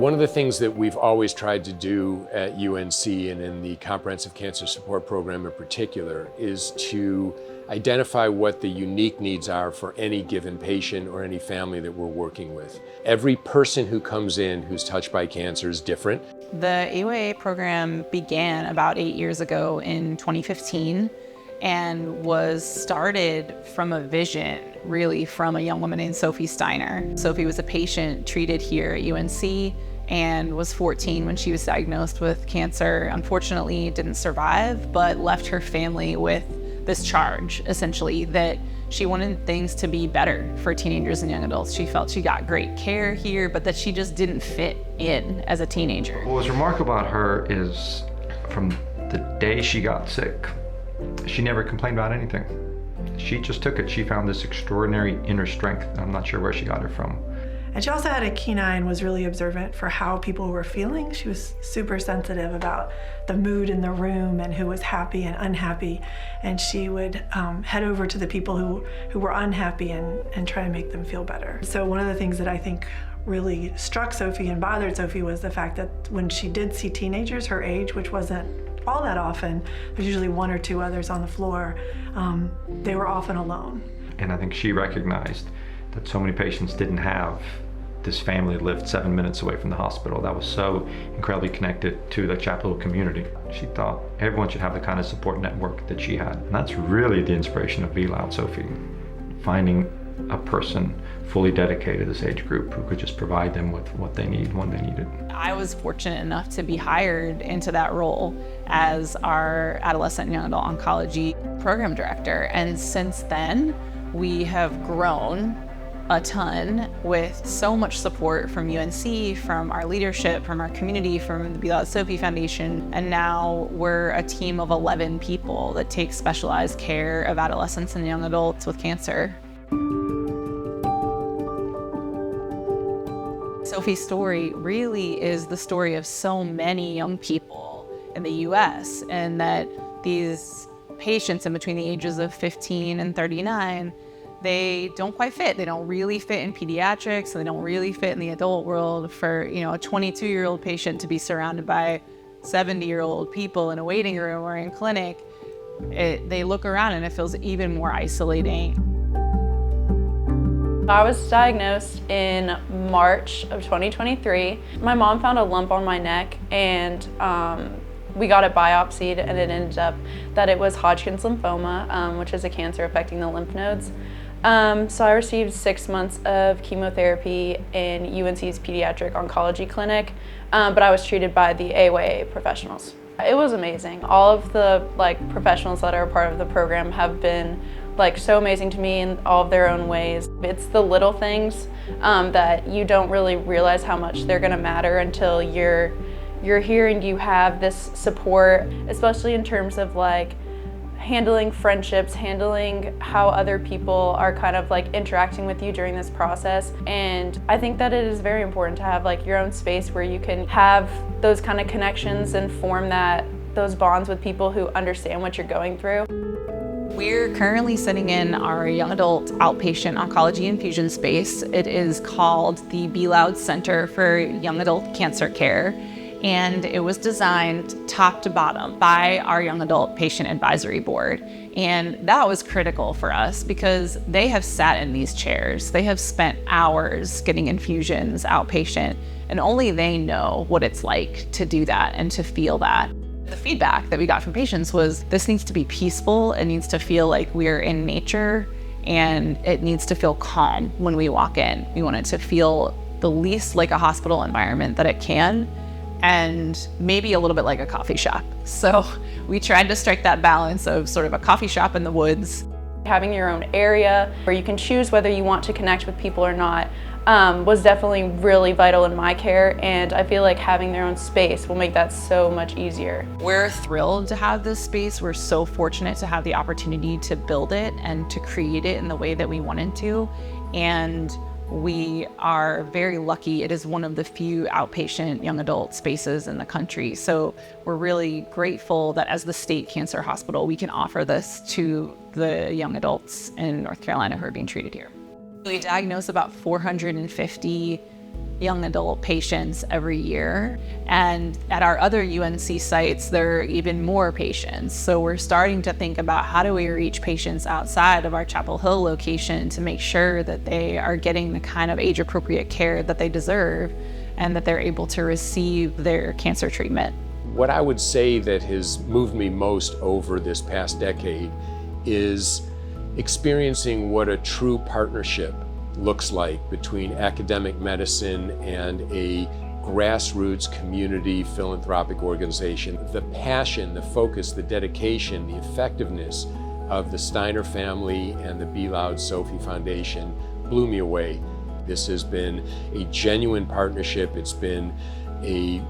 One of the things that we've always tried to do at UNC and in the Comprehensive Cancer Support Program in particular is to identify what the unique needs are for any given patient or any family that we're working with. Every person who comes in who's touched by cancer is different. The AYA program began about 8 years ago in 2015 and was started from a vision, really from a young woman named Sophie Steiner. Sophie was a patient treated here at UNC and was 14 when she was diagnosed with cancer. Unfortunately, didn't survive, but left her family with this charge, essentially, that she wanted things to be better for teenagers and young adults. She felt she got great care here, but that she just didn't fit in as a teenager. What was remarkable about her is from the day she got sick, she never complained about anything. She just took it. She found this extraordinary inner strength. I'm not sure where she got it from. And she also had a keen eye and was really observant for how people were feeling. She was super sensitive about the mood in the room and who was happy and unhappy. And she would head over to the people who were unhappy and try to make them feel better. So one of the things that I think really struck Sophie and bothered Sophie was the fact that when she did see teenagers her age, which wasn't all that often, there's usually one or two others on the floor, they were often alone. And I think she recognized that so many patients didn't have this family that lived 7 minutes away from the hospital that was so incredibly connected to the Chapel Hill community. She thought everyone should have the kind of support network that she had. And that's really the inspiration of Be Loud Sophie, finding a person fully dedicated to this age group who could just provide them with what they need when they need it. I was fortunate enough to be hired into that role as our Adolescent and Young Adult Oncology Program Director. And since then, we have grown a ton with so much support from UNC, from our leadership, from our community, from the Be Loud Sophie Foundation. And now we're a team of 11 people that take specialized care of adolescents and young adults with cancer. Sophie's story really is the story of so many young people in the US, and that these patients in between the ages of 15 and 39, they don't quite fit. They don't really fit in pediatrics, they don't really fit in the adult world. For, you know, a 22-year-old patient to be surrounded by 70-year-old people in a waiting room or in clinic, they look around and it feels even more isolating. I was diagnosed in March of 2023. My mom found a lump on my neck, and we got it biopsied, and it ended up that it was Hodgkin's lymphoma, which is a cancer affecting the lymph nodes. So I received 6 months of chemotherapy in UNC's pediatric oncology clinic, but I was treated by the AYA professionals. It was amazing. All of the professionals that are a part of the program have been so amazing to me in all of their own ways. It's the little things that you don't really realize how much they're gonna matter until you're here and you have this support, especially in terms of handling friendships, handling how other people are kind of interacting with you during this process. And I think that it is very important to have your own space where you can have those kind of connections and form those bonds with people who understand what you're going through. We're currently sitting in our young adult outpatient oncology infusion space. It is called the Be Loud Center for Young Adult Cancer Care, and it was designed top to bottom by our Young Adult Patient Advisory Board. And that was critical for us because they have sat in these chairs. They have spent hours getting infusions outpatient, and only they know what it's like to do that and to feel that. The feedback that we got from patients was, this needs to be peaceful, it needs to feel like we're in nature, and it needs to feel calm when we walk in. We want it to feel the least like a hospital environment that it can, and maybe a little bit like a coffee shop. So we tried to strike that balance of sort of a coffee shop in the woods. Having your own area where you can choose whether you want to connect with people or not was definitely really vital in my care, and I feel like having their own space will make that so much easier. We're thrilled to have this space. We're so fortunate to have the opportunity to build it and to create it in the way that we wanted to, and we are very lucky. It is one of the few outpatient young adult spaces in the country. So we're really grateful that as the state cancer hospital, we can offer this to the young adults in North Carolina who are being treated here. We diagnose about 450 young adult patients every year. And at our other UNC sites, there are even more patients. So we're starting to think about how do we reach patients outside of our Chapel Hill location to make sure that they are getting the kind of age-appropriate care that they deserve and that they're able to receive their cancer treatment. What I would say that has moved me most over this past decade is experiencing what a true partnership looks like between academic medicine and a grassroots community philanthropic organization. The passion, the focus, the dedication, the effectiveness of the Steiner family and the Be Loud Sophie Foundation blew me away. This has been a genuine partnership. It's been a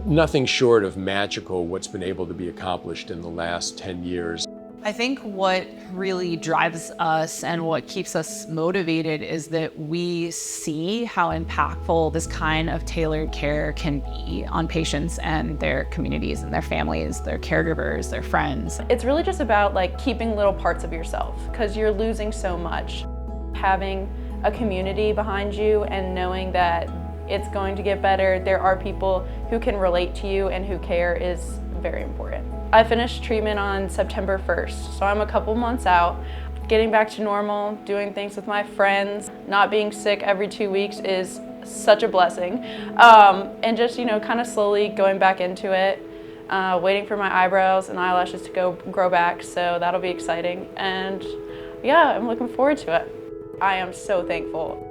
nothing short of magical what's been able to be accomplished in the last 10 years. I think what really drives us and what keeps us motivated is that we see how impactful this kind of tailored care can be on patients and their communities and their families, their caregivers, their friends. It's really just about like keeping little parts of yourself because you're losing so much. Having a community behind you and knowing that it's going to get better, there are people who can relate to you and who care is very important. I finished treatment on September 1st, so I'm a couple months out. Getting back to normal, doing things with my friends, not being sick every 2 weeks is such a blessing. And just, kind of slowly going back into it, waiting for my eyebrows and eyelashes to grow back, so that'll be exciting. And yeah, I'm looking forward to it. I am so thankful.